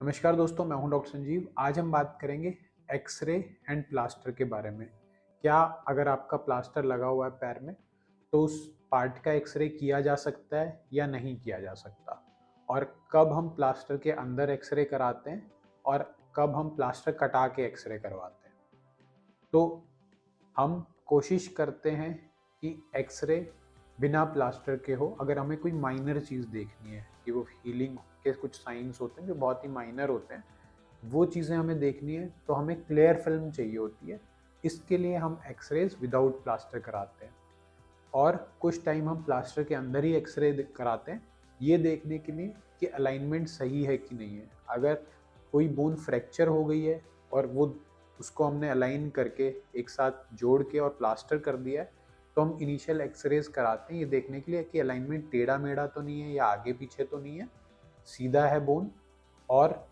नमस्कार दोस्तों, मैं हूं डॉक्टर संजीव। आज हम बात करेंगे एक्सरे एंड प्लास्टर के बारे में। क्या अगर आपका प्लास्टर लगा हुआ है पैर में तो उस पार्ट का एक्सरे किया जा सकता है या नहीं किया जा सकता, और कब हम प्लास्टर के अंदर एक्सरे कराते हैं और कब हम प्लास्टर कटा के एक्सरे करवाते हैं। तो हम कोशिश करते हैं कि एक्सरे बिना प्लास्टर के हो अगर हमें कोई माइनर चीज़ देखनी है, कि वो हीलिंग के कुछ साइंस होते हैं जो बहुत ही माइनर होते हैं, वो चीज़ें हमें देखनी है तो हमें क्लियर फिल्म चाहिए होती है। इसके लिए हम एक्सरेज विदाउट प्लास्टर कराते हैं, और कुछ टाइम हम प्लास्टर के अंदर ही एक्सरे कराते हैं, ये देखने के लिए कि अलाइनमेंट सही है कि नहीं है। अगर कोई बोन फ्रैक्चर हो गई है और वो उसको हमने अलाइन करके एक साथ जोड़ के और प्लास्टर कर दिया है, तो हम इनिशियल एक्सरेज कराते हैं ये देखने के लिए कि अलाइनमेंट टेढ़ा मेढ़ा तो नहीं है या आगे पीछे तो नहीं है, सीधा है बोन, और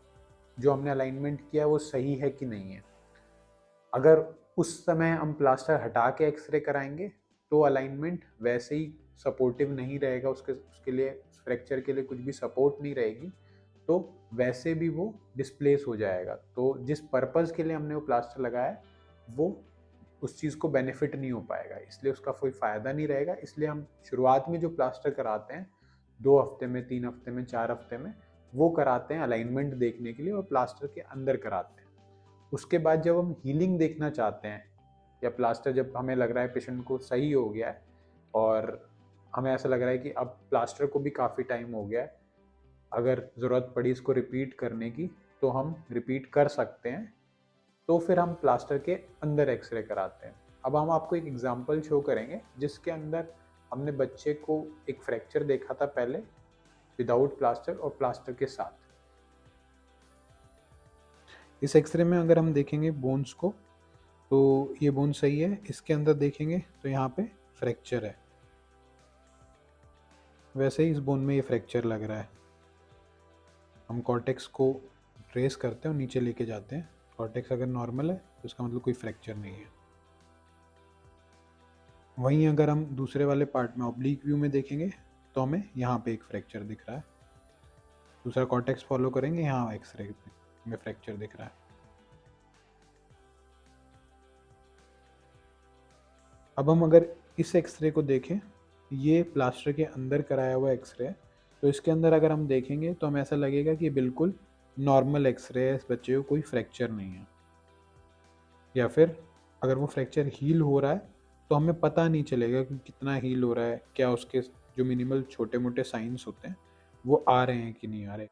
जो हमने अलाइनमेंट किया है वो सही है कि नहीं है। अगर उस समय हम प्लास्टर हटा के एक्सरे कराएंगे तो अलाइनमेंट वैसे ही सपोर्टिव नहीं रहेगा, उसके उसके लिए फ्रैक्चर के लिए कुछ भी सपोर्ट नहीं रहेगी, तो वैसे भी वो डिस्प्लेस हो जाएगा। तो जिस पर्पज़ के लिए हमने वो प्लास्टर लगाया है वो उस चीज़ को बेनिफिट नहीं हो पाएगा, इसलिए उसका कोई फ़ायदा नहीं रहेगा। इसलिए हम शुरुआत में जो प्लास्टर कराते हैं 2 हफ्ते में, 3 हफ्ते में, 4 हफ्ते में, वो कराते हैं अलाइनमेंट देखने के लिए और प्लास्टर के अंदर कराते हैं। उसके बाद जब हम हीलिंग देखना चाहते हैं, या प्लास्टर जब हमें लग रहा है पेशेंट को सही हो गया है और हमें ऐसा लग रहा है कि अब प्लास्टर को भी काफ़ी टाइम हो गया है, अगर ज़रूरत पड़ी इसको रिपीट करने की तो हम रिपीट कर सकते हैं, तो फिर हम प्लास्टर के अंदर एक्सरे कराते हैं। अब हम आपको एक एग्जांपल शो करेंगे जिसके अंदर हमने बच्चे को एक फ्रैक्चर देखा था पहले विदाउट प्लास्टर और प्लास्टर के साथ। इस एक्सरे में अगर हम देखेंगे बोन्स को तो ये बोन सही है, इसके अंदर देखेंगे तो यहाँ पे फ्रैक्चर है, वैसे ही इस बोन में ये फ्रैक्चर लग रहा है। हम कॉर्टेक्स को ट्रेस करते हैं और नीचे लेके जाते हैं। कॉर्टेक्स अगर नॉर्मल है तो इसका मतलब कोई फ्रैक्चर नहीं है। वहीं अगर हम दूसरे वाले पार्ट में ऑब्लिक व्यू में देखेंगे तो हमें यहाँ पे एक फ्रैक्चर दिख रहा है। दूसरा कॉर्टेक्स फॉलो करेंगे, यहाँ एक्सरे में फ्रैक्चर दिख रहा है। अब हम अगर इस एक्सरे को देखें, ये प्लास्टर के अंदर कराया हुआ एक्सरे है, तो इसके अंदर अगर हम देखेंगे तो हमें ऐसा लगेगा कि बिल्कुल नॉर्मल एक्सरे है, इस बच्चे को कोई फ्रैक्चर नहीं है। या फिर अगर वो फ्रैक्चर हील हो रहा है तो हमें पता नहीं चलेगा कि कितना हील हो रहा है, क्या उसके जो मिनिमल छोटे मोटे साइंस होते हैं वो आ रहे हैं कि नहीं आ रहे।